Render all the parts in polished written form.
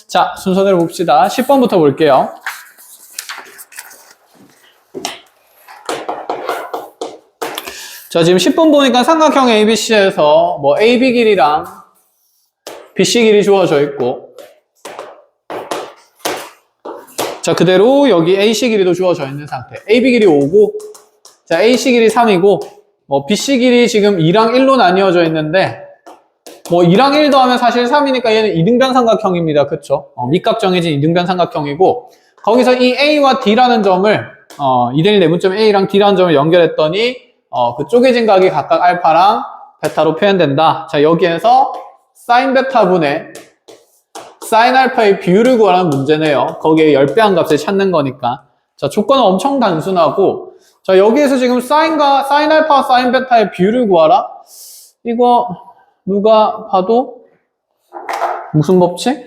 자, 순서대로 봅시다. 10번부터 볼게요. 자, 지금 10번 보니까 삼각형 ABC에서 뭐 AB 길이랑 BC 길이 주어져 있고, 자, 그대로 여기 AC 길이도 주어져 있는 상태. AB 길이 5고, 자, AC 길이 3이고, 뭐 BC 길이 지금 2랑 1로 나뉘어져 있는데, 뭐 2랑 1 더하면 사실 3이니까 얘는 이등변 삼각형입니다. 그쵸? 밑값 정해진 이등변 삼각형이고, 거기서 이 A와 D라는 점을 2대1 내분점 A랑 D라는 점을 연결했더니 그 쪼개진 각이 각각 알파랑 베타로 표현된다. 자, 여기에서 사인 베타분의 사인 알파의 비율을 구하라는 문제네요. 거기에 10배한 값을 찾는 거니까. 자, 조건은 엄청 단순하고, 자, 여기에서 지금 사인 알파와 사인 베타의 비율을 구하라? 이거 누가 봐도 무슨 법칙?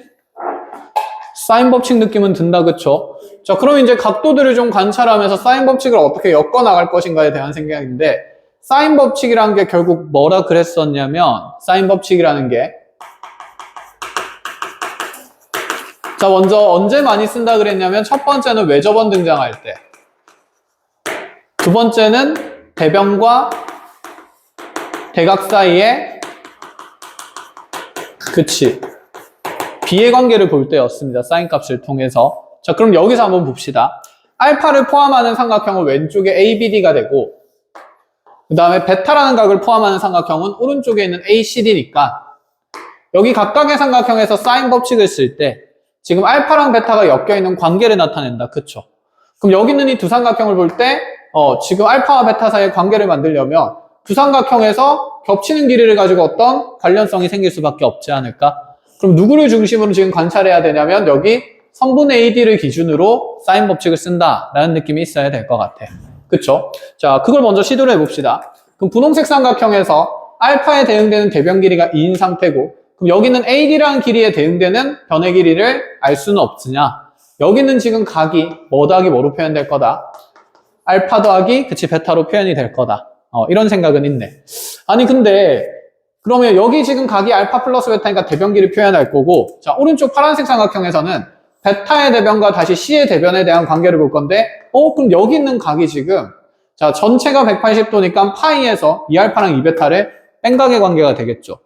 사인 법칙 느낌은 든다, 그쵸? 자, 그럼 이제 각도들을 좀 관찰하면서 사인 법칙을 어떻게 엮어 나갈 것인가에 대한 생각인데, 사인 법칙이라는 게 결국 뭐라 그랬었냐면, 사인 법칙이라는 게, 자, 먼저 언제 많이 쓴다 그랬냐면, 첫 번째는 외접원 등장할 때, 두 번째는 대변과 대각 사이에, 그치, 비의 관계를 볼 때였습니다. 사인 값을 통해서. 자, 그럼 여기서 한번 봅시다. 알파를 포함하는 삼각형은 왼쪽에 ABD가 되고, 그 다음에 베타라는 각을 포함하는 삼각형은 오른쪽에 있는 ACD니까, 여기 각각의 삼각형에서 사인 법칙을 쓸 때, 지금 알파랑 베타가 엮여있는 관계를 나타낸다. 그쵸? 그럼 여기 있는 이 두 삼각형을 볼 때, 지금 알파와 베타 사이의 관계를 만들려면, 두 삼각형에서 겹치는 길이를 가지고 어떤 관련성이 생길 수밖에 없지 않을까? 그럼 누구를 중심으로 지금 관찰해야 되냐면, 여기 선분 AD를 기준으로 사인 법칙을 쓴다라는 느낌이 있어야 될 것 같아. 그쵸? 자, 그걸 먼저 시도를 해봅시다. 그럼 분홍색 삼각형에서 알파에 대응되는 대변 길이가 2인 상태고, 그럼 여기는 AD라는 길이에 대응되는 변의 길이를 알 수는 없으냐? 여기는 지금 각이 뭐 더하기 뭐로 표현될 거다? 알파 더하기, 그치, 베타로 표현이 될 거다. 이런 생각은 있네. 아니, 근데, 그러면 여기 지금 각이 알파 플러스 베타니까 대변 길이 표현할 거고, 자, 오른쪽 파란색 삼각형에서는 베타의 대변과 다시 C의 대변에 대한 관계를 볼 건데, 그럼 여기 있는 각이 지금, 자, 전체가 180도니까 파이에서 2알파랑 2베타를 뺀각의 관계가 되겠죠.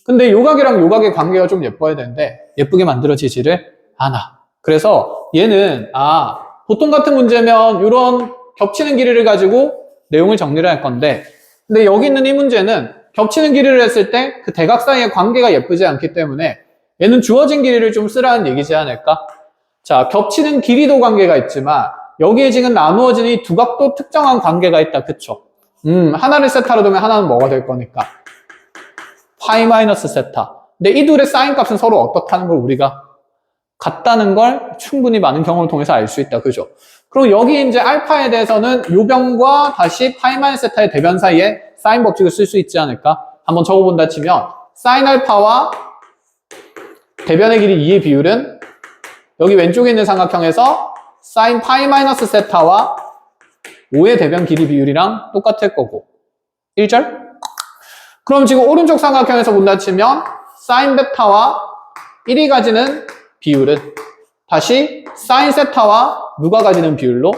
근데 요 각이랑 요 각의 관계가 좀 예뻐야 되는데, 예쁘게 만들어지지를 않아. 그래서 얘는, 보통 같은 문제면 이런 겹치는 길이를 가지고 내용을 정리를 할 건데, 근데 여기 있는 이 문제는 겹치는 길이를 했을 때 그 대각 사이의 관계가 예쁘지 않기 때문에 얘는 주어진 길이를 좀 쓰라는 얘기지 않을까? 자, 겹치는 길이도 관계가 있지만 여기에 지금 나누어진 이 두 각도 특정한 관계가 있다. 그쵸? 하나를 세타로 두면 하나는 뭐가 될 거니까? 파이 마이너스 세타. 근데 이 둘의 사인 값은 서로 어떻다는 걸 우리가 같다는 걸 충분히 많은 경험을 통해서 알 수 있다. 그죠? 그럼 여기 이제 알파에 대해서는 요변과 다시 파이 마이너스 세타의 대변 사이에 사인 법칙을 쓸 수 있지 않을까? 한번 적어본다 치면 사인 알파와 대변의 길이 2의 비율은 여기 왼쪽에 있는 삼각형에서 사인 파이 마이너스 세타와 5의 대변 길이 비율이랑 똑같을 거고 1절? 그럼 지금 오른쪽 삼각형에서 본다 치면 사인 베타와 1이 가지는 비율은 다시 사인 세타와 누가 가지는 비율로?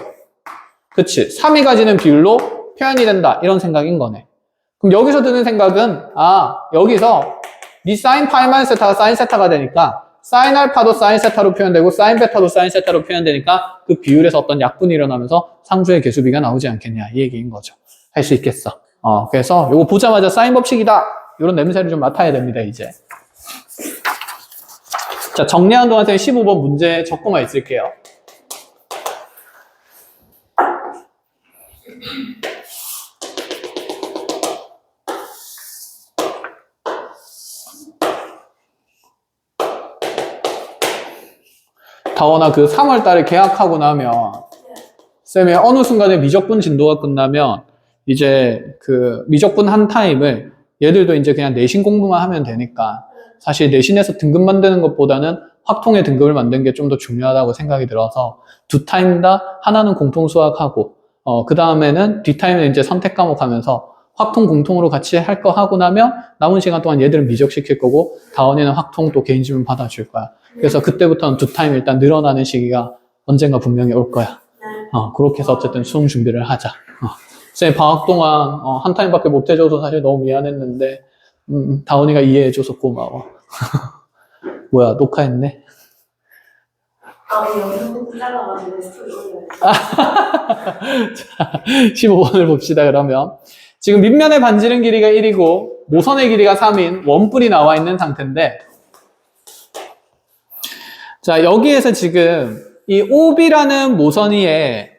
그치, 3이 가지는 비율로 표현이 된다. 이런 생각인 거네. 그럼 여기서 드는 생각은 여기서 이 사인 파이 마이너스 세타가 사인 세타가 되니까 사인 알파도 사인 세타로 표현되고 사인 베타도 사인 세타로 표현되니까 그 비율에서 어떤 약분이 일어나면서 상수의 개수비가 나오지 않겠냐 이 얘기인 거죠. 할 수 있겠어. 그래서 이거 보자마자 사인 법칙이다. 이런 냄새를 좀 맡아야 됩니다. 이제. 자, 정리하는 동안 15번 문제 적고만 있을게요. 다원아, 그 3월 달에 계약하고 나면 쌤의 어느 순간에 미적분 진도가 끝나면 이제 그 미적분 한 타임을 얘들도 이제 그냥 내신 공부만 하면 되니까 사실 내신에서 등급 만드는 것보다는 확통의 등급을 만드는 게 좀 더 중요하다고 생각이 들어서 두 타임 다 하나는 공통 수학하고 그 다음에는 뒷타임은 이제 선택 과목 하면서 확통 공통으로 같이 할 거 하고 나면 남은 시간 동안 얘들은 미적시킬 거고 다원이는 확통 또 개인 지문 받아줄 거야. 그래서 그때부터는 두 타임 일단 늘어나는 시기가 언젠가 분명히 올 거야. 그렇게 해서 어쨌든 수능 준비를 하자. 쌤 방학 동안 한 타임밖에 못 해줘서 사실 너무 미안했는데 다원이가 이해해줘서 고마워. 뭐야 녹화했네? 영상 잘라가지고 스토리 올려요. 자, 15번을 봅시다. 그러면 지금 밑면의 반지름 길이가 1이고 모선의 길이가 3인 원뿔이 나와 있는 상태인데, 자 여기에서 지금 이 OB라는 모선 위에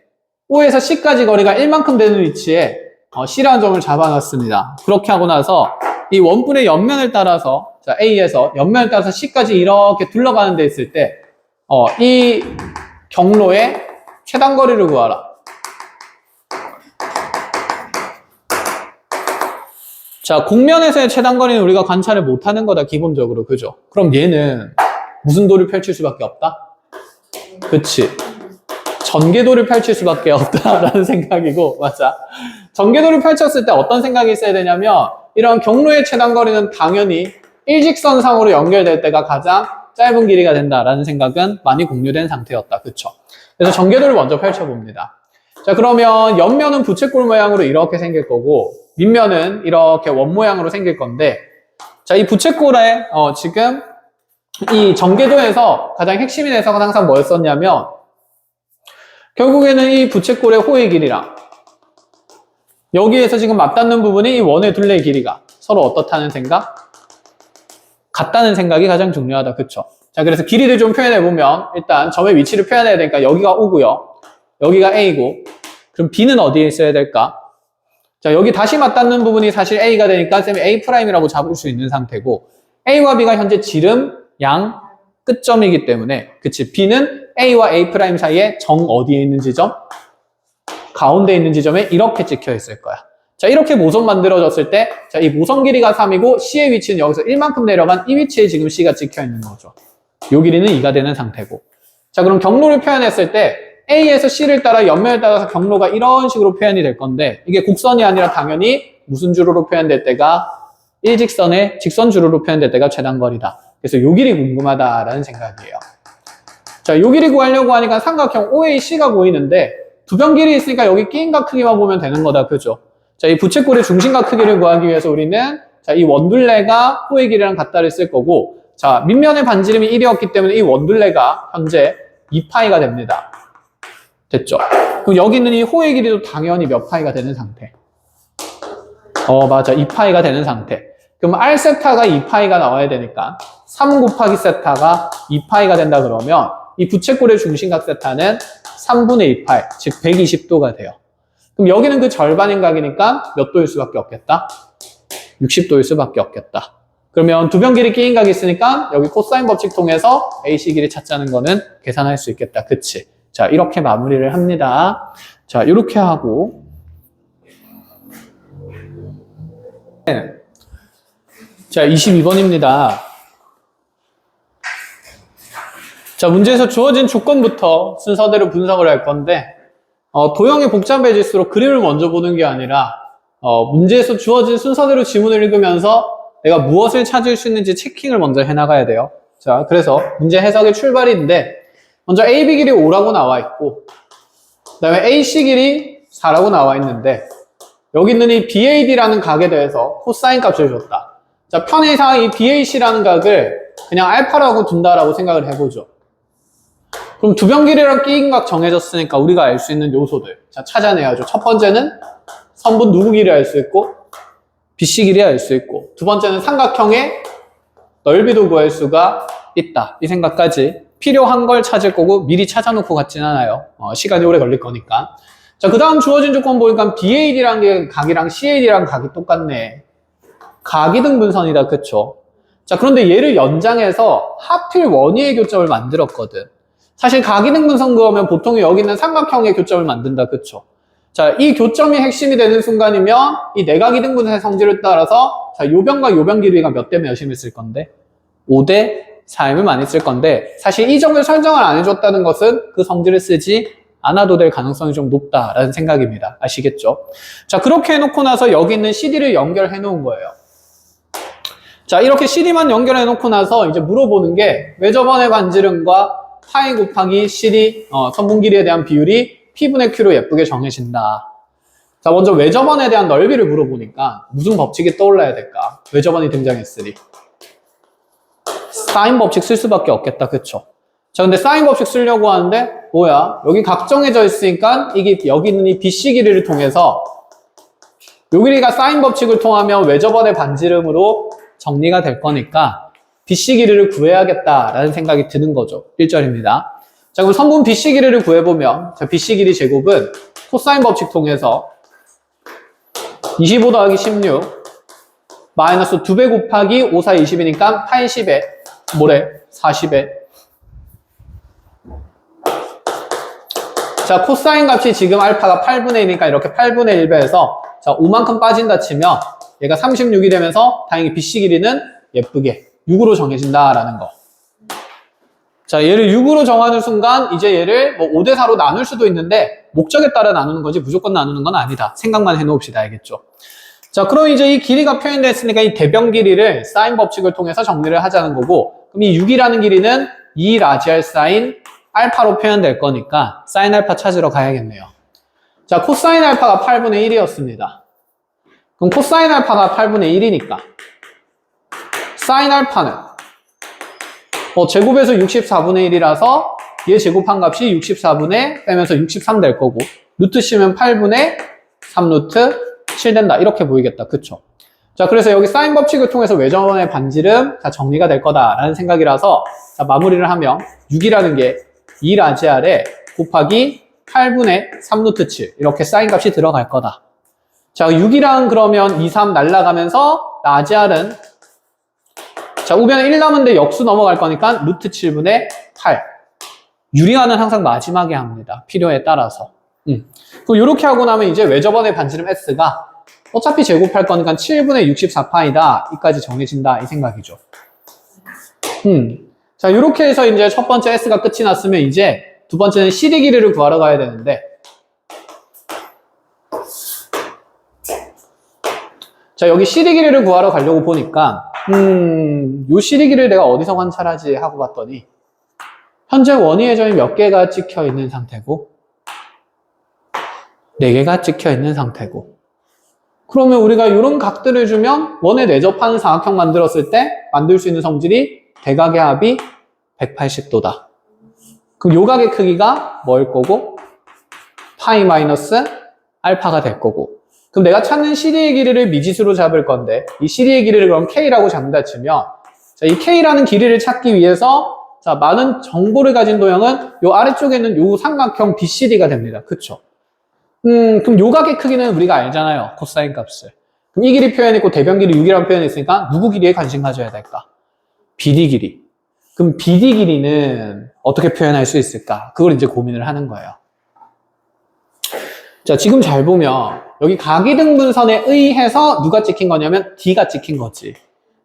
O에서 C까지 거리가 1만큼 되는 위치에 C라는 점을 잡아놨습니다. 그렇게 하고 나서 이 원뿔의 옆면을 따라서, 자 A에서 옆면을 따라서 C까지 이렇게 둘러가는 데 있을 때 이 경로의 최단 거리를 구하라. 자, 곡면에서의 최단 거리는 우리가 관찰을 못하는 거다, 기본적으로. 그죠? 그럼 얘는 무슨 도를 펼칠 수밖에 없다? 그치? 전개도를 펼칠 수밖에 없다라는 생각이고, 맞아. 전개도를 펼쳤을 때 어떤 생각이 있어야 되냐면, 이런 경로의 최단 거리는 당연히 일직선상으로 연결될 때가 가장 짧은 길이가 된다라는 생각은 많이 공유된 상태였다. 그쵸? 그래서 전개도를 먼저 펼쳐봅니다. 자, 그러면 옆면은 부채꼴 모양으로 이렇게 생길 거고, 밑면은 이렇게 원 모양으로 생길 건데, 자, 이 부채꼴에 지금 이 전개도에서 가장 핵심인 해석은 항상 뭐였었냐면, 결국에는 이 부채꼴의 호의 길이랑 여기에서 지금 맞닿는 부분이 이 원의 둘레의 길이가 서로 어떻다는 생각? 같다는 생각이 가장 중요하다. 그쵸? 자, 그래서 길이를 좀 표현해보면 일단 점의 위치를 표현해야 되니까 여기가 O고요. 여기가 A고, 그럼 B는 어디에 있어야 될까? 자, 여기 다시 맞닿는 부분이 사실 A가 되니까 쌤이 A'이라고 잡을 수 있는 상태고, A와 B가 현재 지름, 양, 끝점이기 때문에, 그치? B는 A와 A' 사이에 정 어디에 있는 지점? 가운데 있는 지점에 이렇게 찍혀 있을 거야. 자, 이렇게 모선 만들어졌을 때, 자, 이 모선 길이가 3이고, C의 위치는 여기서 1만큼 내려간 이 위치에 지금 C가 찍혀 있는 거죠. 요 길이는 2가 되는 상태고. 자, 그럼 경로를 표현했을 때, A에서 C를 따라 옆면을 따라서 경로가 이런 식으로 표현이 될 건데, 이게 곡선이 아니라 당연히 무슨 주로로 표현될 때가 일직선의 직선 주로로 표현될 때가 최단거리다. 그래서 요 길이 궁금하다라는 생각이에요. 자, 요 길이 구하려고 하니까 삼각형 OAC가 보이는데, 두 변 길이 있으니까 여기 끼인각 크기만 보면 되는 거다. 그죠? 자, 이 부채꼴의 중심각 크기를 구하기 위해서 우리는, 자, 이 원둘레가 호의 길이랑 같다를 쓸 거고, 자, 밑면의 반지름이 1이었기 때문에 이 원둘레가 현재 2파이가 됩니다. 됐죠? 그럼 여기 있는 이 호의 길이도 당연히 몇 파이가 되는 상태? 맞아. 2파이가 되는 상태. 그럼 R 세타가 2파이가 나와야 되니까 3 곱하기 세타가 2파이가 된다 그러면 이 부채꼴의 중심각 세타는 3분의 2파이, 즉 120도가 돼요. 그럼 여기는 그 절반인 각이니까 몇 도일 수밖에 없겠다? 60도일 수밖에 없겠다. 그러면 두 변 길이 끼인 각이 있으니까 여기 코사인 법칙 통해서 AC 길이 찾자는 거는 계산할 수 있겠다. 그치? 자, 이렇게 마무리를 합니다. 자, 이렇게 하고 자, 22번입니다. 자, 문제에서 주어진 조건부터 순서대로 분석을 할 건데, 도형이 복잡해질수록 그림을 먼저 보는 게 아니라, 문제에서 주어진 순서대로 지문을 읽으면서 내가 무엇을 찾을 수 있는지 체킹을 먼저 해나가야 돼요. 자, 그래서 문제 해석의 출발인데, 먼저 AB 길이 5라고 나와 있고, 그 다음에 AC 길이 4라고 나와 있는데, 여기 있는 이 BAD라는 각에 대해서 코사인 값을 줬다. 자, 편의상 이 BAC라는 각을 그냥 알파라고 둔다라고 생각을 해보죠. 그럼 두 변 길이랑 끼인 각 정해졌으니까 우리가 알 수 있는 요소들. 자, 찾아내야죠. 첫 번째는 선분 누구 길이 알 수 있고, BC 길이 알 수 있고, 두 번째는 삼각형의 넓이도 구할 수가 있다. 이 생각까지 필요한 걸 찾을 거고 미리 찾아놓고 갔진 않아요. 시간이 오래 걸릴 거니까. 자, 그 다음 주어진 조건 보니까 BAD라는 게 각이랑 CAD랑 각이 똑같네. 각이 등분선이다. 그쵸? 자, 그런데 얘를 연장해서 하필 원위의 교점을 만들었거든. 사실 각이 등분선 그으면 보통 여기 있는 삼각형의 교점을 만든다. 그쵸? 자, 이 교점이 핵심이 되는 순간이면 이 내각이 등분선의 성질을 따라서 자, 요 변과 요 변 길이가 몇 대 몇이면 쓸 건데 5대 4이면 많이 쓸 건데 사실 이 점을 설정을 안 해줬다는 것은 그 성질을 쓰지 안 와도 될 가능성이 좀 높다라는 생각입니다. 아시겠죠? 자, 그렇게 해놓고 나서 여기 있는 CD를 연결해 놓은 거예요. 자, 이렇게 CD만 연결해 놓고 나서 이제 물어보는 게 외접원의 반지름과 파이 곱하기 CD, 선분 길이에 대한 비율이 P분의 Q로 예쁘게 정해진다. 자, 먼저 외접원에 대한 넓이를 물어보니까 무슨 법칙이 떠올라야 될까? 외접원이 등장했으니. 사인 법칙 쓸 수밖에 없겠다. 그쵸? 자, 근데 사인 법칙 쓰려고 하는데 뭐야? 여기 각 정해져 있으니까 이게 여기 있는 이 BC 길이를 통해서 요 길이가 사인 법칙을 통하면 외접원의 반지름으로 정리가 될 거니까 BC 길이를 구해야겠다라는 생각이 드는 거죠. 1절입니다. 자, 그럼 선분 BC 길이를 구해보면 자, BC 길이 제곱은 코사인 법칙 통해서 25 더하기 16 마이너스 2배 곱하기 5, 4, 20이니까 80에 뭐래? 40에 자, 코사인 값이 지금 알파가 8분의 1이니까 이렇게 8분의 1배에서 자, 5만큼 빠진다 치면 얘가 36이 되면서 다행히 BC 길이는 예쁘게 6으로 정해진다라는 거. 자, 얘를 6으로 정하는 순간 이제 얘를 뭐 5대 4로 나눌 수도 있는데 목적에 따라 나누는 거지 무조건 나누는 건 아니다. 생각만 해놓읍시다. 알겠죠? 자, 그럼 이제 이 길이가 표현됐으니까 이 대변 길이를 사인 법칙을 통해서 정리를 하자는 거고 그럼 이 6이라는 길이는 2 라지알 사인 알파로 표현될 거니까 사인 알파 찾으러 가야겠네요. 자, 코사인 알파가 8분의 1이었습니다. 그럼 코사인 알파가 8분의 1이니까 사인 알파는 제곱에서 64분의 1이라서 얘 제곱한 값이 64분의 빼면서 63 될 거고 루트 씌우면 8분의 3 루트 7 된다. 이렇게 보이겠다. 그쵸? 자, 그래서 여기 사인 법칙을 통해서 외접원의 반지름 다 정리가 될 거다라는 생각이라서 자, 마무리를 하면 6이라는 게 2 라지알에 곱하기 8분의 3 루트 7 이렇게 사인 값이 들어갈 거다. 자, 6이랑 그러면 2, 3 날라가면서 라지알은 자, 우변에 1 남은데 역수 넘어갈 거니까 루트 7분의 8 유리화는 항상 마지막에 합니다. 필요에 따라서. 그럼 이렇게 하고 나면 이제 외접원의 반지름 S가 어차피 제곱할 거니까 7분의 64파이다. 이까지 정해진다. 이 생각이죠. 자, 이렇게 해서 이제 첫 번째 S가 끝이 났으면 이제 두 번째는 CD 길이를 구하러 가야 되는데 자, 여기 CD 길이를 구하러 가려고 보니까 요 CD 길이를 내가 어디서 관찰하지 하고 봤더니 현재 원위의 점이 몇 개가 찍혀 있는 상태고 4개가 찍혀 있는 상태고 그러면 우리가 이런 각들을 주면 원에 내접하는 사각형 만들었을 때 만들 수 있는 성질이 대각의 합이 180도다. 그럼 요 각의 크기가 뭐일 거고? 파이 마이너스 알파가 될 거고 그럼 내가 찾는 CD의 길이를 미지수로 잡을 건데 이 CD의 길이를 그럼 K라고 잡는다 치면 자, 이 K라는 길이를 찾기 위해서 자, 많은 정보를 가진 도형은 요 아래쪽에 있는 요 삼각형 BCD가 됩니다. 그쵸? 그럼 요 각의 크기는 우리가 알잖아요. 코사인 값을. 그럼 이 길이 표현했고 대변 길이 6이라는 표현이 있으니까 누구 길이에 관심 가져야 될까? BD 길이. 그럼 BD 길이는 어떻게 표현할 수 있을까? 그걸 이제 고민을 하는 거예요. 자, 지금 잘 보면 여기 각이등분선에 의해서 누가 찍힌 거냐면 D가 찍힌 거지.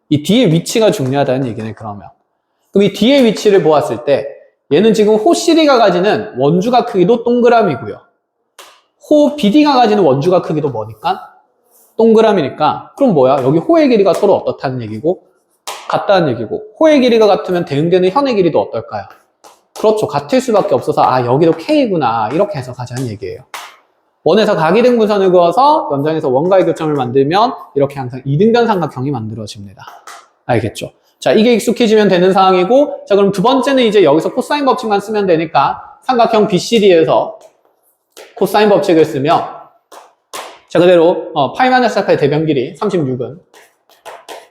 이 D의 위치가 중요하다는 얘기네, 그러면. 그럼 이 D의 위치를 보았을 때 얘는 지금 호 CD가 가지는 원주각 크기도 동그라미고요. 호 BD가 가지는 원주각 크기도 뭐니까? 동그라미니까 그럼 뭐야? 여기 호의 길이가 서로 어떻다는 얘기고 같다는 얘기고 호의 길이가 같으면 대응되는 현의 길이도 어떨까요? 그렇죠. 같을 수밖에 없어서 아, 여기도 K구나 이렇게 해석하자는 얘기예요. 원에서 각이등분선을 그어서 연장에서 원가의 교점을 만들면 이렇게 항상 이등변 삼각형이 만들어집니다. 알겠죠? 자, 이게 익숙해지면 되는 상황이고 자, 그럼 두 번째는 이제 여기서 코사인 법칙만 쓰면 되니까 삼각형 BCD에서 코사인 법칙을 쓰면 자, 그대로 파이 마이너스 알파의 대변 길이 36은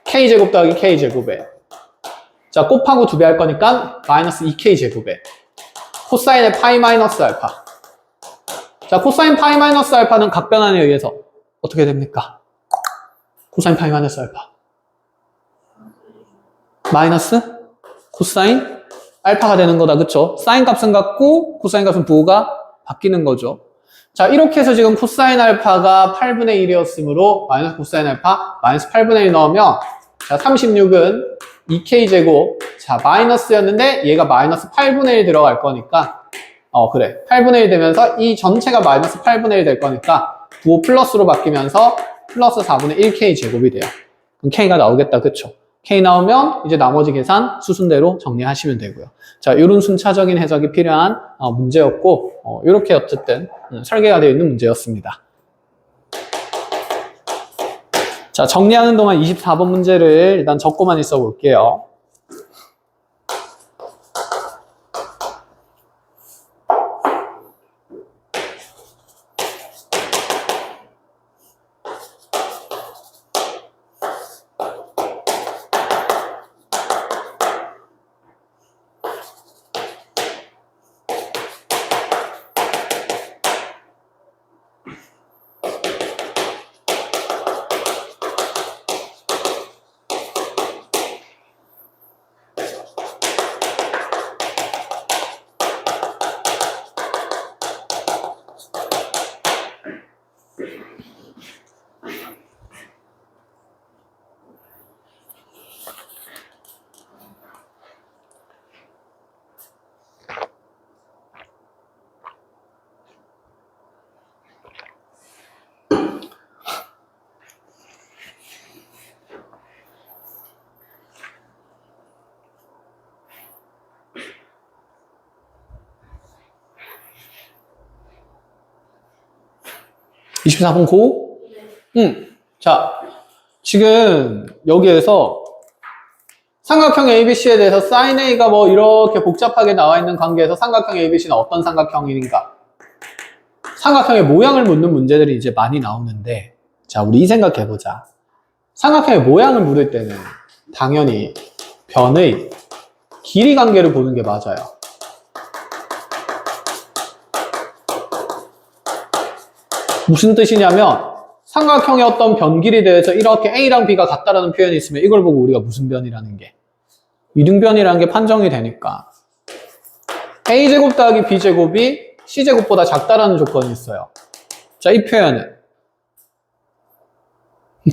K제곱 더하기 K제곱에 자, 곱하고 2배 할 거니까 마이너스 2K제곱에 코사인의 파이 마이너스 알파 자, 코사인 파이 마이너스 알파는 각변환에 의해서 어떻게 됩니까? 코사인 파이 마이너스 알파 마이너스 코사인 알파가 되는 거다. 그쵸? 사인 값은 같고 코사인 값은 부호가 바뀌는 거죠. 자, 이렇게 해서 지금 코사인 알파가 8분의 1이었으므로 마이너스 코사인 알파 마이너스 8분의 1 넣으면 자, 36은 2K제곱 자, 마이너스였는데 얘가 마이너스 8분의 1 들어갈 거니까 그래. 8분의 1 되면서 이 전체가 마이너스 8분의 1 될 거니까 9 플러스로 바뀌면서 플러스 4분의 1k 제곱이 돼요. 그럼 k가 나오겠다. 그쵸? k 나오면 이제 나머지 계산 수순대로 정리하시면 되고요. 자, 이런 순차적인 해석이 필요한 문제였고 이렇게 어쨌든 설계가 되어 있는 문제였습니다. 자, 정리하는 동안 24번 문제를 일단 적고만 있어 볼게요. 네. 24번 고? 자, 지금 여기에서 삼각형 ABC에 대해서 sin A가 뭐 이렇게 복잡하게 나와 있는 관계에서 삼각형 ABC는 어떤 삼각형인가? 삼각형의 모양을 묻는 문제들이 이제 많이 나오는데, 자, 우리 이 생각해보자. 삼각형의 모양을 물을 때는 당연히 변의 길이 관계를 보는 게 맞아요. 무슨 뜻이냐면 삼각형의 어떤 변 길이에 대해서 이렇게 A랑 B가 같다라는 표현이 있으면 이걸 보고 우리가 무슨 변이라는 게 이등변이라는 게 판정이 되니까 A제곱 더하기 B제곱이 C제곱보다 작다라는 조건이 있어요. 자, 이 표현은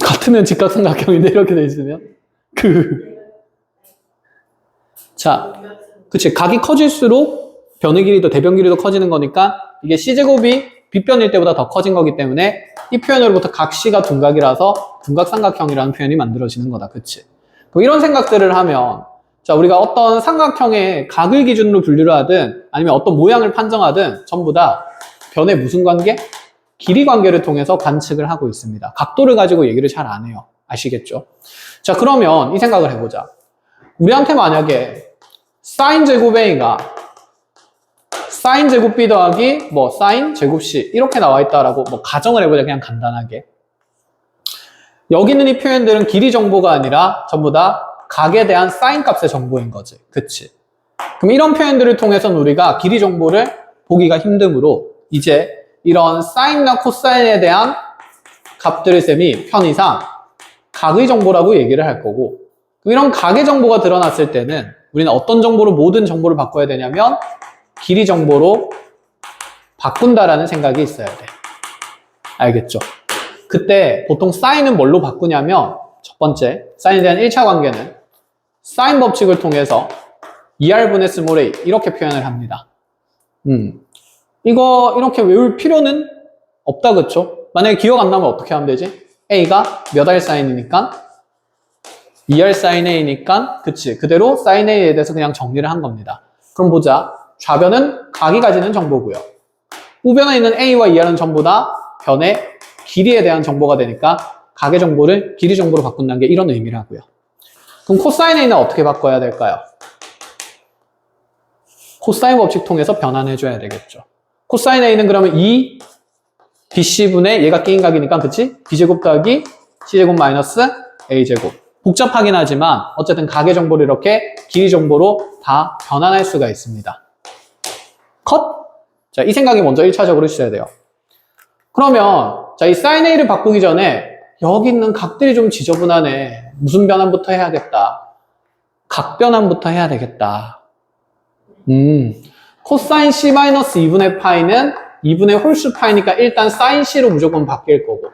같으면 직각삼각형인데 이렇게 돼 있으면 자, 그치, 각이 커질수록 변의 길이도 대변 길이도 커지는 거니까 이게 C제곱이 빗변일 때보다 더 커진 거기 때문에 이 표현으로부터 각 C가 둔각이라서 둔각삼각형이라는 표현이 만들어지는 거다. 그치? 이런 생각들을 하면 자, 우리가 어떤 삼각형의 각을 기준으로 분류를 하든 아니면 어떤 모양을 판정하든 전부 다 변의 무슨 관계? 길이 관계를 통해서 관측을 하고 있습니다. 각도를 가지고 얘기를 잘 안 해요. 아시겠죠? 자, 그러면 이 생각을 해보자. 우리한테 만약에 sin 제곱 A가 sin 제곱 B 더하기 뭐 sin 제곱 C 이렇게 나와 있다라고 뭐 가정을 해보자. 그냥 간단하게. 여기 있는 이 표현들은 길이 정보가 아니라 전부 다 각에 대한 sin 값의 정보인 거지. 그치? 그럼 이런 표현들을 통해서는 우리가 길이 정보를 보기가 힘드므로 이제 이런 sine이나 cosine에 대한 값들을 쌤이 편의상 각의 정보라고 얘기를 할 거고 이런 각의 정보가 드러났을 때는 우리는 어떤 정보로 모든 정보를 바꿔야 되냐면 길이 정보로 바꾼다라는 생각이 있어야 돼. 알겠죠? 그때 보통 sine은 뭘로 바꾸냐면 첫 번째, sine에 대한 1차 관계는 sin 법칙을 통해서 2r분의 스몰 a 이렇게 표현을 합니다. 이거 이렇게 외울 필요는 없다, 그쵸? 만약에 기억 안 나면 어떻게 하면 되지? a가 몇 r sin이니까 2r sin a니까 그치, 그대로 sin a에 대해서 그냥 정리를 한 겁니다. 그럼 보자. 좌변은 각이 가지는 정보고요. 우변에 있는 a와 2r은 전부 다 변의 길이에 대한 정보가 되니까 각의 정보를 길이 정보로 바꾼다는 게 이런 의미를 하고요. 그럼 코사인 a는 어떻게 바꿔야 될까요? 코사인 법칙 통해서 변환해줘야 되겠죠. 코사인 a는 그러면 2 bc분의 얘가 끼인 각이니까 그치? b제곱 더하기 c제곱 마이너스 a제곱. 복잡하긴 하지만 어쨌든 각의 정보를 이렇게 길이 정보로 다 변환할 수가 있습니다. 컷? 자, 이 생각이 먼저 1차적으로 있어야 돼요. 그러면 자, 이 sin a를 바꾸기 전에 여기 있는 각들이 좀 지저분하네. 무슨 변환부터 해야겠다. 각 변환부터 해야 되겠다. 코사인 C-2분의 파이는 2분의 홀수 파이니까 일단 사인 C로 무조건 바뀔 거고.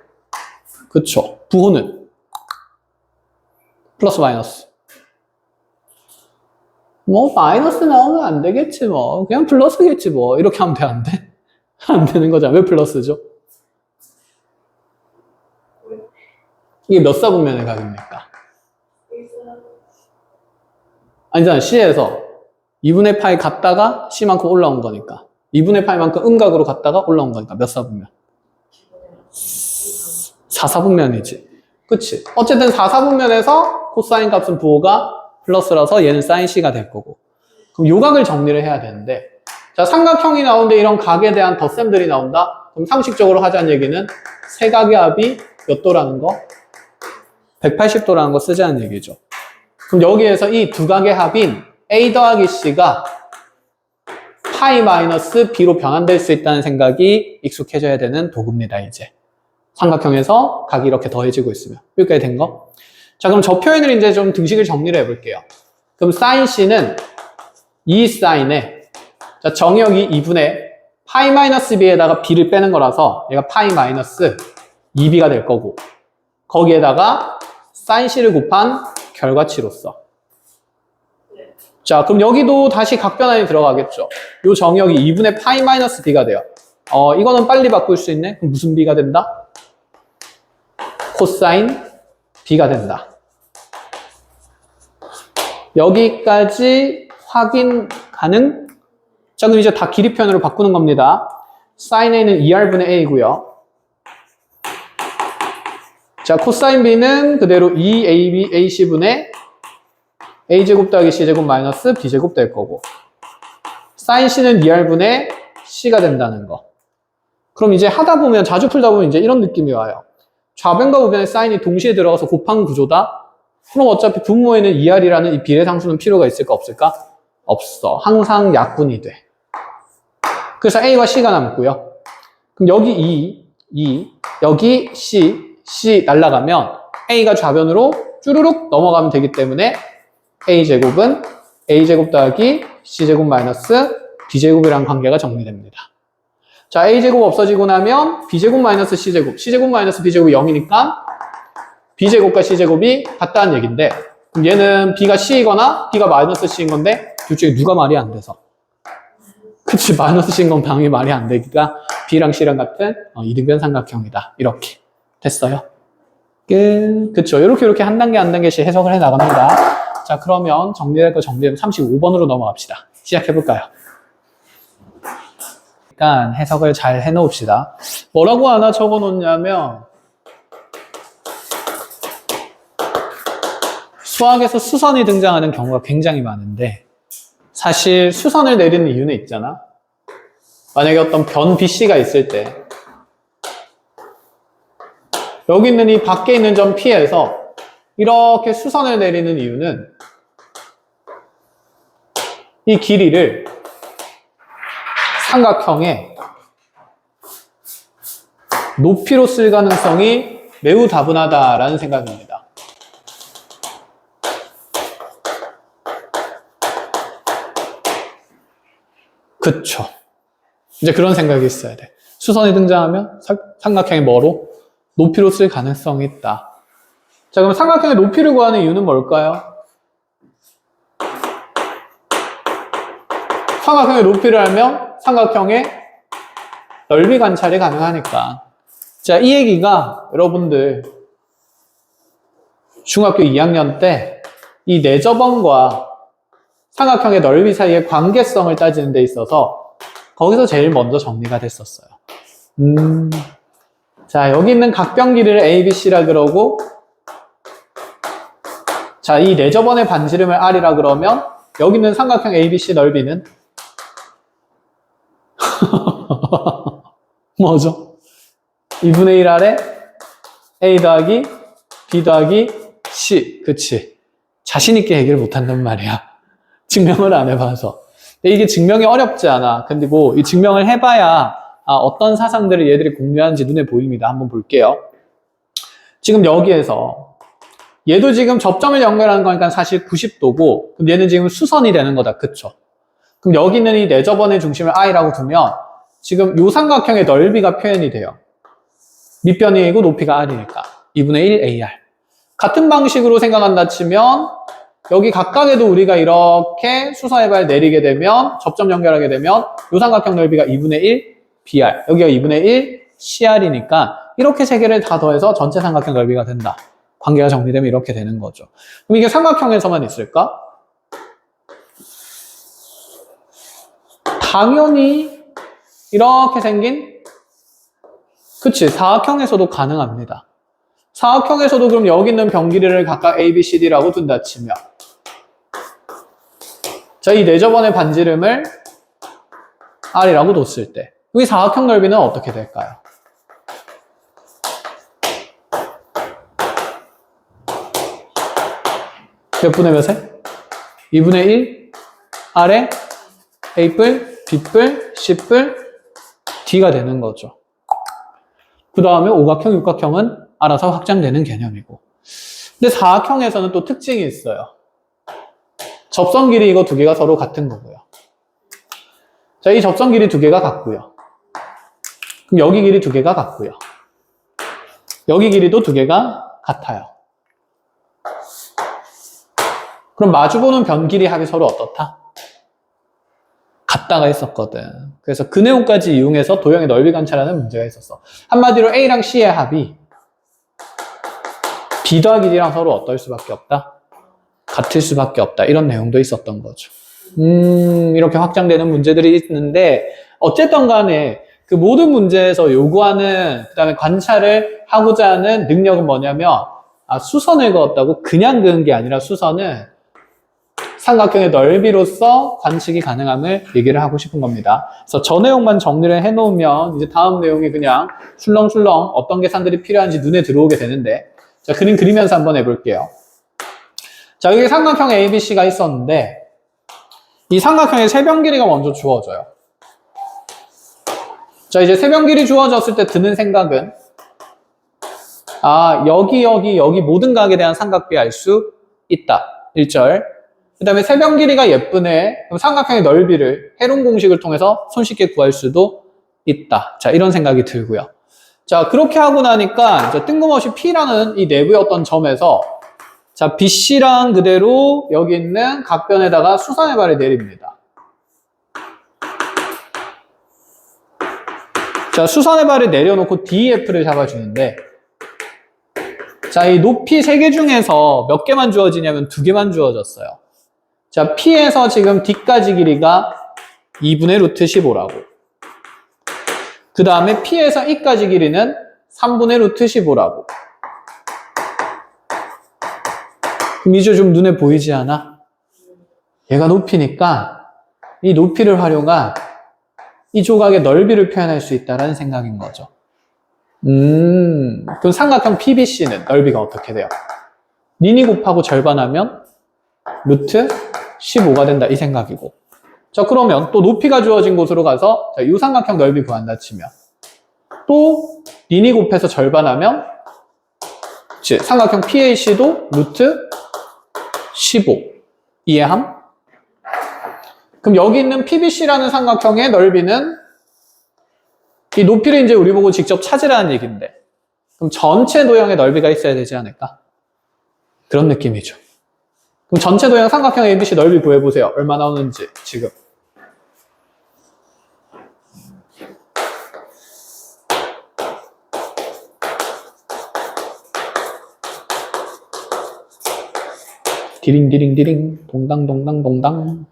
그쵸? 부호는 플러스 마이너스. 뭐 마이너스 나오면 안 되겠지 뭐. 그냥 플러스겠지 뭐. 이렇게 하면 돼, 안 돼? 안 되는 거잖아. 왜 플러스죠? 이게 몇 사분면의 각입니까? 아니잖아. C에서 2분의 파이 갔다가 C만큼 올라온 거니까. 2분의 파이만큼 음각으로 갔다가 올라온 거니까. 몇 사분면? 4사분면이지. 그치? 어쨌든 4사분면에서 코사인 값은 부호가 플러스라서 얘는 사인 C가 될 거고. 그럼 요 각을 정리를 해야 되는데, 자, 삼각형이 나오는데 이런 각에 대한 덧셈들이 나온다? 그럼 상식적으로 하자는 얘기는 세 각의 합이 몇 도라는 거? 180도라는 거 쓰자는 얘기죠. 그럼 여기에서 이 두 각의 합인 A 더하기 C가 파이 마이너스 B로 변환될 수 있다는 생각이 익숙해져야 되는 도구입니다, 이제. 삼각형에서 각이 이렇게 더해지고 있으면. 여기까지 된 거? 자, 그럼 저 표현을 이제 좀 등식을 정리를 해볼게요. 그럼 사인 C는 이 사인에, 자, 정역이 2분의 파이 마이너스 B에다가 B를 빼는 거라서 얘가 파이 마이너스 2B가 될 거고, 거기에다가 사인 C를 곱한 결과치로서. 자, 그럼 여기도 다시 각변환이 들어가겠죠. 요 정역이 2분의 파이 마이너스 B가 돼요. 이거는 빨리 바꿀 수 있네? 그럼 무슨 B가 된다? 코사인 B가 된다. 여기까지 확인 가능? 자, 그럼 이제 다 길이 표현으로 바꾸는 겁니다. 사인 A는 2R분의 A고요. 자, 코사인 B는 그대로 2AB AC분의 A제곱 더하기 C제곱 마이너스 B제곱 될 거고, 사인 C는 2R분의 C가 된다는 거. 그럼 이제 하다 보면, 자주 풀다 보면 이제 이런 느낌이 와요. 좌변과 우변의 사인이 동시에 들어가서 곱한 구조다? 그럼 어차피 분모에는 2R이라는 이 비례상수는 필요가 있을까 없을까? 없어. 항상 약분이 돼. 그래서 A와 C가 남고요. 그럼 여기 2, 여기 C 날라가면 A가 좌변으로 쭈루룩 넘어가면 되기 때문에 A제곱은 A제곱 더하기 C제곱 마이너스 B제곱이라는 관계가 정리됩니다. 자, A제곱 없어지고 나면 B제곱 마이너스 C제곱, C제곱 마이너스 B제곱이 0이니까 B제곱과 C제곱이 같다는 얘기인데, 그럼 얘는 B가 C이거나 B가 마이너스 C인 건데 둘 중에 누가 말이 안 돼서? 그치, 마이너스 C인 건 당연히 말이 안 되니까 B랑 C랑 같은 이등변 삼각형이다. 이렇게 됐어요. 그쵸, 이렇게 한 단계 한 단계씩 해석을 해 나갑니다. 자, 그러면 정리할 거 정리하면 35번으로 넘어갑시다. 시작해볼까요? 일단 해석을 잘 해놓읍시다. 뭐라고 하나 적어놓냐면, 수학에서 수선이 등장하는 경우가 굉장히 많은데, 사실 수선을 내리는 이유는 있잖아. 만약에 어떤 변 BC가 있을 때 여기 있는 이 밖에 있는 점 P에서 이렇게 수선을 내리는 이유는 이 길이를 삼각형의 높이로 쓸 가능성이 매우 다분하다라는 생각입니다. 그쵸. 이제 그런 생각이 있어야 돼. 수선이 등장하면 삼각형이 뭐로? 높이로 쓸 가능성이 있다. 자, 그럼 삼각형의 높이를 구하는 이유는 뭘까요? 삼각형의 높이를 알면 삼각형의 넓이 관찰이 가능하니까. 자, 이 얘기가 여러분들 중학교 2학년 때 이 내저번과 삼각형의 넓이 사이의 관계성을 따지는 데 있어서 거기서 제일 먼저 정리가 됐었어요. 자, 여기 있는 각변 길이를 ABC라 그러고, 자, 이 내저번의 반지름을 R이라 그러면 여기 있는 삼각형 ABC 넓이는 뭐죠? 2분의 1R에 A 더하기 B 더하기 C. 그치? 자신있게 얘기를 못한단 말이야. 증명을 안 해봐서. 근데 이게 증명이 어렵지 않아. 근데 뭐 이 증명을 해봐야 어떤 사상들을 얘들이 공유하는지 눈에 보입니다. 한번 볼게요. 지금 여기에서 얘도 지금 접점을 연결하는 거니까 사실 90도고, 그럼 얘는 지금 수선이 되는 거다. 그쵸? 그럼 여기 있는 이 내저번의 중심을 I라고 두면 지금 요 삼각형의 넓이가 표현이 돼요. 밑변이 A고 높이가 R이니까 2분의 1 AR. 같은 방식으로 생각한다 치면 여기 각각에도 우리가 이렇게 수서해발 내리게 되면 접점 연결하게 되면 요 삼각형 넓이가 2분의 1 BR, 여기가 2분의 1 CR이니까 이렇게 세 개를 다 더해서 전체 삼각형 넓이가 된다. 관계가 정리되면 이렇게 되는 거죠. 그럼 이게 삼각형에서만 있을까? 당연히 이렇게 생긴 그치, 사각형에서도 가능합니다. 사각형에서도 그럼 여기 있는 변 길이를 각각 A, B, C, D라고 둔다 치면 자, 이 네저번의 반지름을 R이라고 뒀을 때 여기 사각형 넓이는 어떻게 될까요? 몇 분의 몇에? 2분의 1 R에 A뿔, B뿔, C뿔, D가 되는 거죠. 그 다음에 오각형, 육각형은 알아서 확장되는 개념이고. 근데 사각형에서는 또 특징이 있어요. 접선 길이 이거 두 개가 서로 같은 거고요. 자, 이 접선 길이 두 개가 같고요. 그럼 여기 길이 두 개가 같고요. 여기 길이도 두 개가 같아요. 그럼 마주보는 변 길이 합이 서로 어떻다? 같다가 했었거든. 그래서 그 내용까지 이용해서 도형의 넓이 관찰하는 문제가 있었어. 한마디로 A랑 C의 합이 B 더하기 D랑 서로 어떨 수밖에 없다? 같을 수밖에 없다. 이런 내용도 있었던 거죠. 이렇게 확장되는 문제들이 있는데 어쨌든 간에 그 모든 문제에서 요구하는 그다음에 관찰을 하고자 하는 능력은 뭐냐면 수선을 그었다고 그냥 그은 게 아니라 수선은 삼각형의 넓이로서 관측이 가능함을 얘기를 하고 싶은 겁니다. 그래서 저 내용만 정리를 해놓으면 이제 다음 내용이 그냥 술렁술렁 어떤 계산들이 필요한지 눈에 들어오게 되는데 자, 그림 그리면서 한번 해볼게요. 자, 여기 삼각형 ABC가 있었는데 이 삼각형의 세변 길이가 먼저 주어져요. 자, 이제 세변 길이 주어졌을 때 드는 생각은 여기 모든 각에 대한 삼각비 알 수 있다. 1절. 그 다음에 세변 길이가 예쁘네. 그럼 삼각형의 넓이를 헤론 공식을 통해서 손쉽게 구할 수도 있다. 자, 이런 생각이 들고요. 자, 그렇게 하고 나니까 이제 뜬금없이 P라는 이 내부의 어떤 점에서 자, BC랑 그대로 여기 있는 각변에다가 수선의 발을 내립니다. 자, 수선의 발을 내려놓고 DEF를 잡아주는데 자, 이 높이 3개 중에서 몇 개만 주어지냐면 2개만 주어졌어요. 자, P에서 지금 D까지 길이가 2분의 루트 15라고. 그 다음에 P에서 E까지 길이는 3분의 루트 15라고. 그럼 이제 좀 눈에 보이지 않아? 얘가 높이니까 이 높이를 활용한 이 조각의 넓이를 표현할 수 있다는 생각인 거죠. 그럼 삼각형 PBC는 넓이가 어떻게 돼요? 니니 곱하고 절반하면 루트 15가 된다 이 생각이고. 자, 그러면 또 높이가 주어진 곳으로 가서 자, 이 삼각형 넓이 구한다 치면 또 니니 곱해서 절반하면 그치, 삼각형 PAC도 루트 15 이해함? 그럼 여기 있는 PBC라는 삼각형의 넓이는 이 높이를 이제 우리 보고 직접 찾으라는 얘기인데 그럼 전체 도형의 넓이가 있어야 되지 않을까? 그런 느낌이죠. 그럼 전체 도형 삼각형 ABC 넓이 구해보세요. 얼마 나오는지 지금. 디링디링디링 동당동당동당.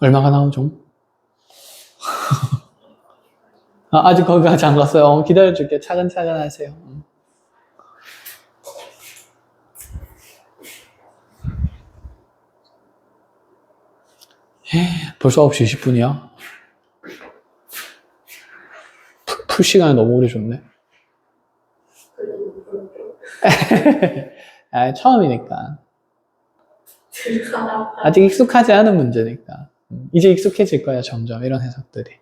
얼마가 나오죠? 아직 거기까지 안 갔어요. 기다려줄게. 차근차근 하세요. 벌써 9시 20분이야. 풀 시간이 너무 오래 줬네. 처음이니까. 아직 익숙하지 않은 문제니까. 이제 익숙해질 거야, 점점. 이런 해석들이.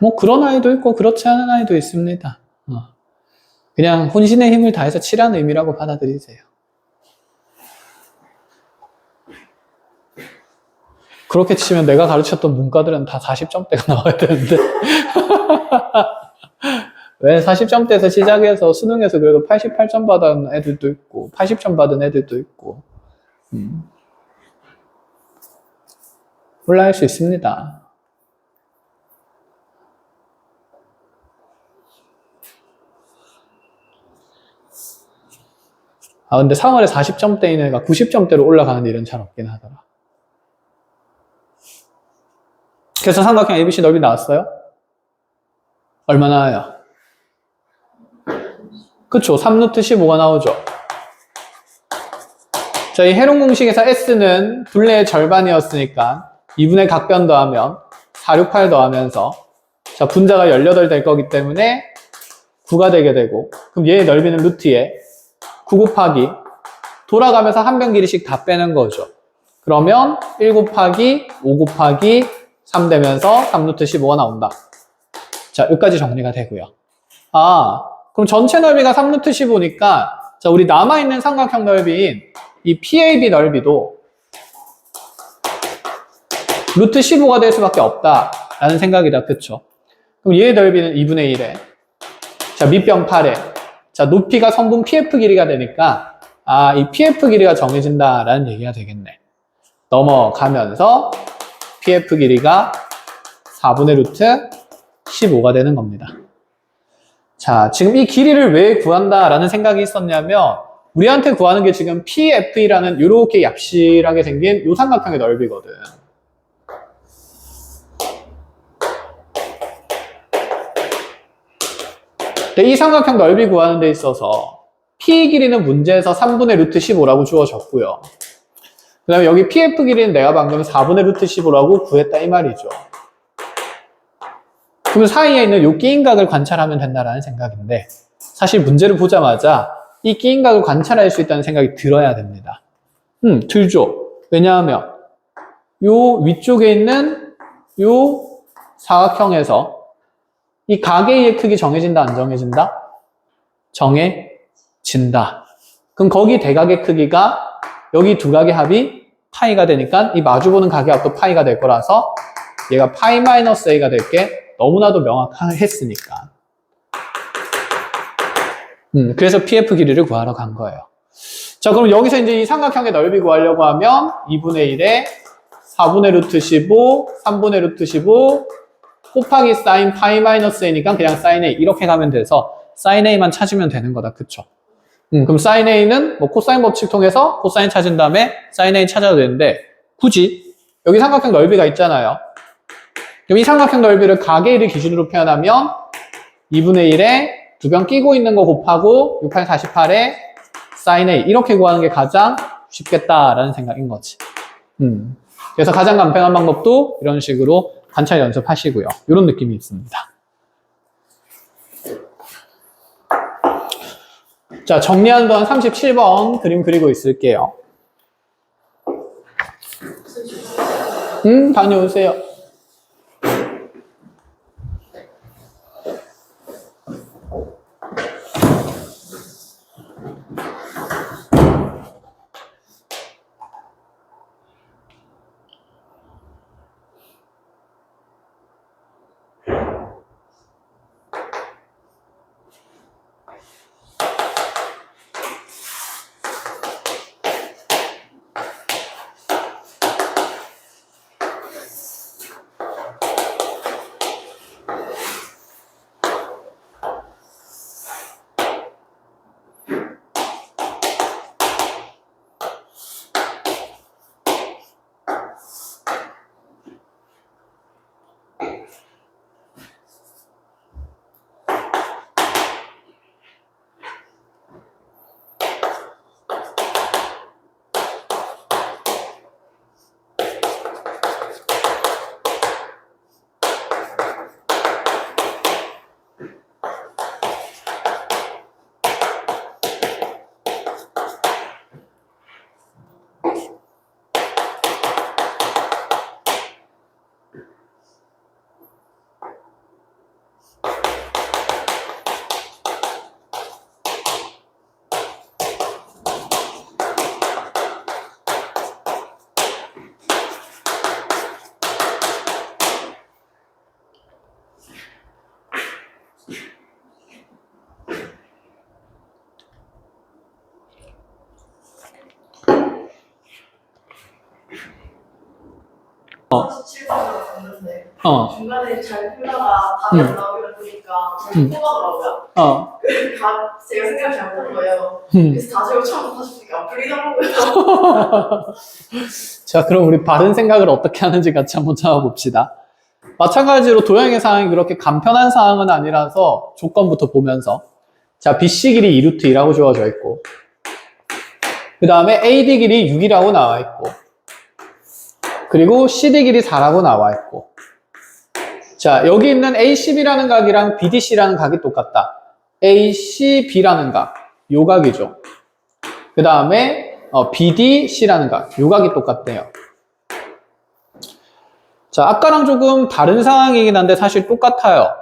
뭐 그런 아이도 있고 그렇지 않은 아이도 있습니다. 그냥 혼신의 힘을 다해서 치라는 의미라고 받아들이세요. 그렇게 치면 내가 가르쳤던 문과들은 다 40점대가 나와야 되는데. 왜 40점대에서 시작해서 수능에서 그래도 88점 받은 애들도 있고, 80점 받은 애들도 있고, 올라갈 수 있습니다. 근데 3월에 40점대인 애가 90점대로 올라가는 일은 잘 없긴 하더라. 그래서 삼각형 ABC 넓이 나왔어요? 얼마나 나와요? 그쵸, 3루트 15가 나오죠. 자, 이 해롱 공식에서 S는 둘레의 절반이었으니까 2분의 각변 더하면 4, 6, 8 더하면서 자, 분자가 18 될 거기 때문에 9가 되게 되고, 그럼 얘의 넓이는 루트에 9 곱하기 돌아가면서 한 변 길이씩 다 빼는 거죠. 그러면 1 곱하기 5 곱하기 3 되면서 3루트 15가 나온다. 자, 여기까지 정리가 되고요. 그럼 전체 넓이가 3루트 15니까 자, 우리 남아있는 삼각형 넓이인 이 PAB 넓이도 루트 15가 될 수밖에 없다라는 생각이다. 그쵸? 그럼 얘의 넓이는 2분의 1에 자, 밑변 8에 자, 높이가 선분 PF 길이가 되니까 이 PF 길이가 정해진다라는 얘기가 되겠네. 넘어가면서 PF 길이가 4분의 루트 15가 되는 겁니다. 자, 지금 이 길이를 왜 구한다라는 생각이 있었냐면 우리한테 구하는 게 지금 PF라는 이렇게 얍실하게 생긴 요 삼각형의 넓이거든. 근데 이 삼각형 넓이 구하는 데 있어서 P 길이는 문제에서 3분의 루트 15라고 주어졌고요. 그 다음에 여기 PF 길이는 내가 방금 4분의 루트 15라고 구했다 이 말이죠. 그럼 사이에 있는 요 끼인각을 관찰하면 된다라는 생각인데 사실 문제를 보자마자 이 끼인각을 관찰할 수 있다는 생각이 들어야 됩니다. 들죠. 왜냐하면 요 위쪽에 있는 요 사각형에서 이 가게의 크기 정해진다 안 정해진다? 정해진다. 그럼 거기 대각의 크기가 여기 두 각의 합이 파이가 되니까 이 마주보는 각의 합도 파이가 될 거라서 얘가 파이 마이너스 a가 될 게 너무나도 명확했으니까. 그래서 PF 길이를 구하러 간 거예요. 자, 그럼 여기서 이제 이 삼각형의 넓이 구하려고 하면 2분의 1에 4분의 루트 15, 3분의 루트 15 곱하기 사인 파이 마이너스 a니까 그냥 사인 a 이렇게 가면 돼서 사인 a만 찾으면 되는 거다. 그쵸? 그럼 사인 a는 뭐 코사인 법칙 통해서 코사인 찾은 다음에 사인 a 찾아도 되는데 굳이 여기 삼각형 넓이가 있잖아요. 그럼 이 삼각형 넓이를 가계일을 기준으로 표현하면 2분의 1에 두 변 끼고 있는 거 곱하고 6, 8, 48에 사인 a 이렇게 구하는 게 가장 쉽겠다라는 생각인 거지. 그래서 가장 간편한 방법도 이런 식으로 관찰 연습하시고요. 이런 느낌이 있습니다. 자, 정리하는 동안 37번 그림 그리고 있을게요. 다녀오세요. 47번으로 갔는데 중간에 잘 풀다가 답이 안 나오기를 보니까 잘 뽑아더라고요. 제가 생각을 잘못한 거예요. 그래서 다시 처음부터 다시 안 풀리더라고요. 자, 그럼 우리 바른 생각을 어떻게 하는지 같이 한번 잡아봅시다. 마찬가지로 도형의 상황이 그렇게 간편한 상황은 아니라서 조건부터 보면서 자, BC 길이 2루트 2라고 주어져 있고 그 다음에 AD 길이 6이라고 나와 있고 그리고 CD 길이 4라고 나와 있고 자, 여기 있는 ACB라는 각이랑 BDC라는 각이 똑같다. ACB라는 각, 요 각이죠. 그 다음에 BDC라는 각, 요 각이 똑같대요. 자, 아까랑 조금 다른 상황이긴 한데 사실 똑같아요.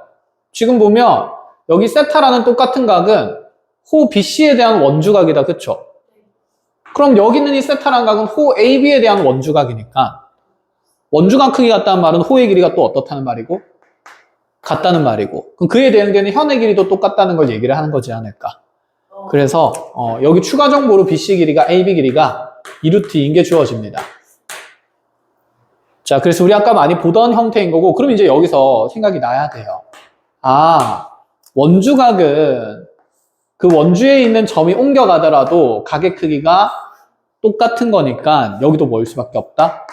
지금 보면 여기 세타라는 똑같은 각은 호 BC에 대한 원주각이다. 그쵸? 그럼 여기 있는 이 세타라는 각은 호 AB에 대한 원주각이니까 원주각 크기 같다는 말은 호의 길이가 또 어떻다는 말이고? 같다는 말이고. 그럼 그에 대응되는 현의 길이도 똑같다는 걸 얘기를 하는 거지 않을까. 그래서 여기 추가 정보로 BC 길이가 AB 길이가 2루트인 게 주어집니다. 자, 그래서 우리 아까 많이 보던 형태인 거고 그럼 이제 여기서 생각이 나야 돼요. 아, 원주각은 그 원주에 있는 점이 옮겨가더라도 각의 크기가 똑같은 거니까 여기도 뭐일 수밖에 없다?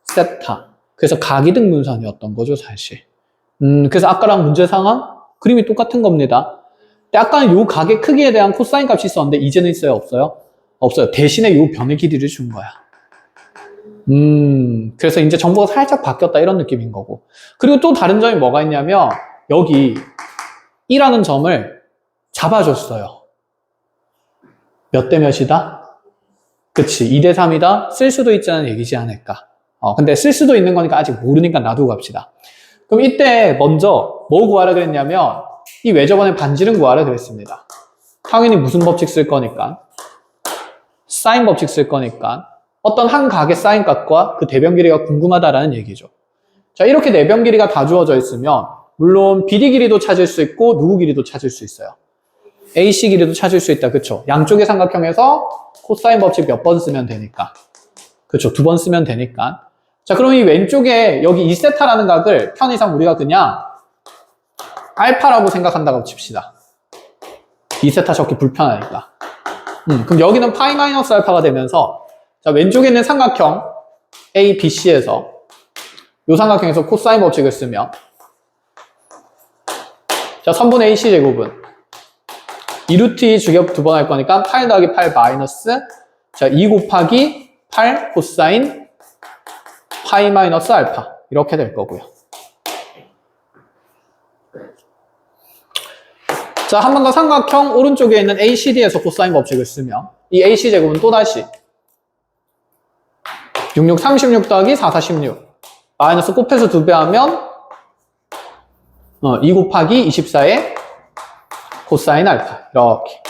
세타. 그래서 각이등 분선이었던 거죠, 사실. 그래서 아까랑 문제 상황? 그림이 똑같은 겁니다. 근데 아까는 요 각의 크기에 대한 코사인 값이 있었는데 이제는 있어요, 없어요? 없어요. 대신에 요 변의 길이를 준 거야. 그래서 이제 정보가 살짝 바뀌었다 이런 느낌인 거고. 그리고 또 다른 점이 뭐가 있냐면 여기 2라는 점을 잡아줬어요. 몇 대 몇이다? 그치, 2대 3이다? 쓸 수도 있다는 얘기지 않을까. 근데 쓸 수도 있는 거니까 아직 모르니까 놔두고 갑시다. 그럼 이때 먼저 뭐 구하라 그랬냐면 이 외접원의 반지름 구하라 그랬습니다. 당연히 무슨 법칙 쓸 거니까? 사인 법칙 쓸 거니까 어떤 한 각의 사인 값과 그 대변 길이가 궁금하다라는 얘기죠. 자, 이렇게 내변 길이가 다 주어져 있으면 물론 BD 길이도 찾을 수 있고 누구 길이도 찾을 수 있어요. AC 길이도 찾을 수 있다. 그쵸? 양쪽의 삼각형에서 코사인 법칙 몇 번 쓰면 되니까. 그쵸? 2번 쓰면 되니까. 자, 그럼 이 왼쪽에 여기 2세타라는 각을 편의상 우리가 그냥 알파라고 생각한다고 칩시다. 2세타 적기 불편하니까. 그럼 여기는 파이 마이너스 알파가 되면서 자, 왼쪽에 있는 삼각형 A, B, C에서 이 삼각형에서 코사인 법칙을 쓰면 자, 3분의 AC 제곱은 2루트 2 주격 2번 할 거니까 8 더하기 8 마이너스 자, 2 곱하기 8 코사인 파이 마이너스 알파 이렇게 될 거고요. 자, 한 번 더 삼각형 오른쪽에 있는 ACD에서 코사인 법칙을 쓰면 이 AC 제곱은 또다시 66, 36 더하기 4, 46 마이너스 곱해서 2배 하면 2 곱하기 24의 코사인 알파 이렇게.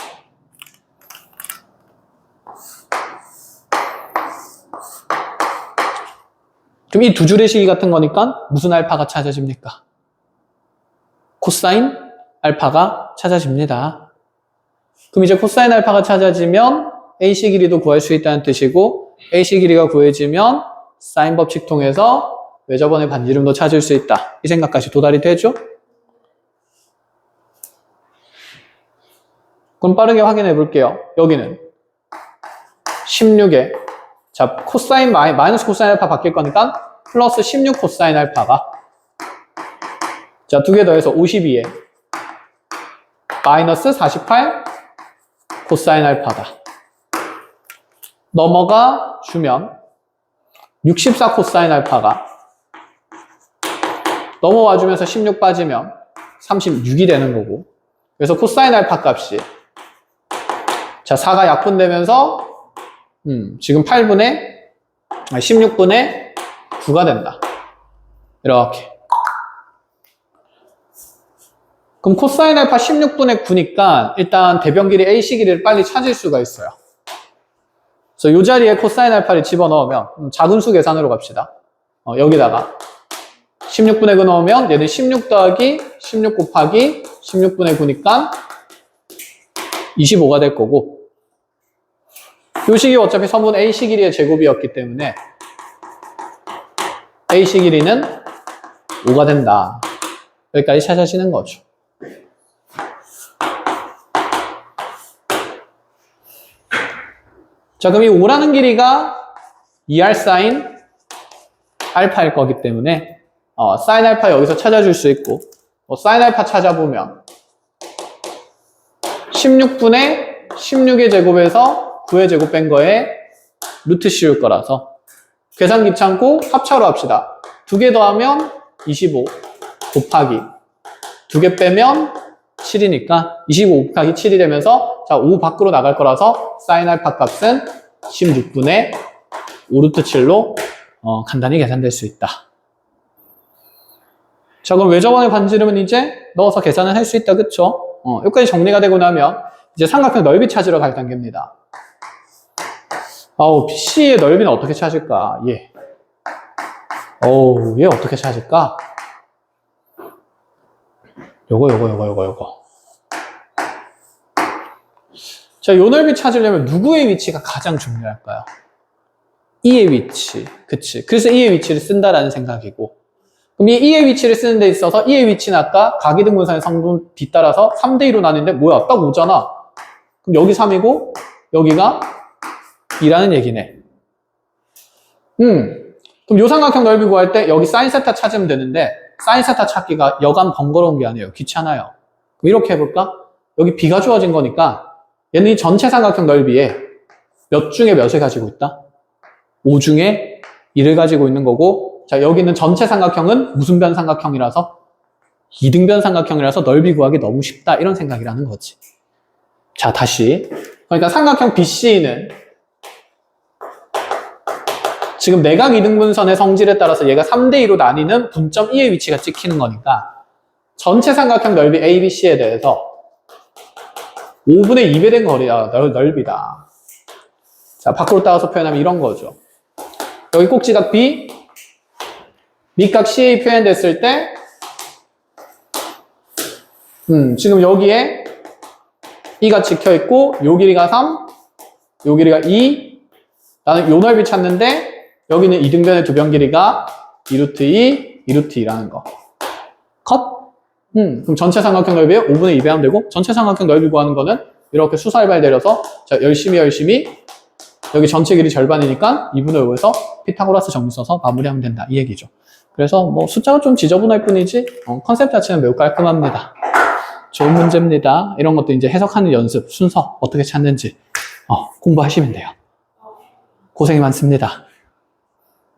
그럼 이 두 줄의 식이 같은 거니까 무슨 알파가 찾아집니까? 코사인 알파가 찾아집니다. 그럼 이제 코사인 알파가 찾아지면 AC 길이도 구할 수 있다는 뜻이고 AC 길이가 구해지면 사인 법칙 통해서 외접원의 반지름도 찾을 수 있다. 이 생각까지 도달이 되죠? 그럼 빠르게 확인해 볼게요. 여기는 16에 자, 코사인 마이너스 코사인 알파 바뀔 거니까 플러스 16 코사인 알파가 자, 두 개 더해서 52에 마이너스 48 코사인 알파다. 넘어가 주면 64 코사인 알파가 넘어와 주면서 16 빠지면 36이 되는 거고 그래서 코사인 알파 값이 자, 4가 약분되면서 지금 16분의 9가 된다. 이렇게. 그럼 코사인 알파 16분의 9니까 일단 대변 길이 AC 길이를 빨리 찾을 수가 있어요. 그래서 이 자리에 코사인 알파를 집어넣으면 자분수 계산으로 갑시다. 여기다가 16분의 9 넣으면 얘는 16 더하기 16 곱하기 16분의 9니까 25가 될 거고 이 식이 어차피 선분 AC 길이의 제곱이었기 때문에 AC 길이는 5가 된다. 여기까지 찾아지는 거죠. 자, 그럼 이 5라는 길이가 2R 사인 알파일 거기 때문에 사인 알파 여기서 찾아줄 수 있고 사인 알파 찾아보면 16분의 16의 제곱에서 9의 제곱 뺀 거에 루트 씌울 거라서 계산 귀찮고 합차로 합시다. 2개 더하면 25 곱하기 2개 빼면 7이니까 25 곱하기 7이 되면서 자, 5 밖으로 나갈 거라서 사인 알파 값은 16분의 5루트 7로 간단히 계산될 수 있다. 자, 그럼 외접원의 반지름은 이제 넣어서 계산을 할 수 있다. 그쵸? 여기까지 정리가 되고 나면 이제 삼각형 넓이 찾으러 갈 단계입니다. BC의 넓이는 어떻게 찾을까? 얘 어떻게 찾을까? 요거. 자, 요 넓이 찾으려면 누구의 위치가 가장 중요할까요? E의 위치. 그치. 그래서 E의 위치를 쓴다라는 생각이고. 그럼 이 E의 위치를 쓰는 데 있어서 E의 위치는 아까 각이등분선의 성분 뒤따라서 3대2로 나뉘는데 뭐야? 딱 5잖아. 그럼 여기 3이고 여기가 2라는 얘기네. 그럼 요 삼각형 넓이 구할 때 여기 사인 세타 찾으면 되는데 사인 세타 찾기가 여간 번거로운 게 아니에요. 귀찮아요. 그럼 이렇게 해볼까? 여기 B가 주어진 거니까 얘는 이 전체 삼각형 넓이에 몇 중에 몇을 가지고 있다? 5 중에 1을 가지고 있는 거고 자, 여기는 전체 삼각형은 무슨 변 삼각형이라서 2등변 삼각형이라서 넓이 구하기 너무 쉽다 이런 생각이라는 거지. 자, 다시 그러니까 삼각형 BC는 지금 내각 2등분선의 성질에 따라서 얘가 3대2로 나뉘는 분점 E의 위치가 찍히는 거니까 전체 삼각형 넓이 ABC에 대해서 5분의 2배 된 거리야 넓이다. 자, 밖으로 따라서 표현하면 이런 거죠. 여기 꼭지각 B, 밑각 CA 표현됐을 때 지금 여기에 E가 찍혀있고 요 길이가 3, 요 길이가 2 나는 요 넓이 찾는데 여기는 2등변의 두변 길이가 2루트 2, 2루트 2라는 거. 컷? 그럼 전체 삼각형 넓이에 5분의 2배 하면 되고 전체 삼각형 넓이 구하는 거는 이렇게 수살발 내려서 자, 열심히 여기 전체 길이 절반이니까 2분의 5에서 피타고라스 정리 써서 마무리하면 된다. 이 얘기죠. 그래서 뭐 숫자가 좀 지저분할 뿐이지 컨셉 자체는 매우 깔끔합니다. 좋은 문제입니다. 이런 것도 이제 해석하는 연습, 순서 어떻게 찾는지 공부하시면 돼요. 고생이 많습니다.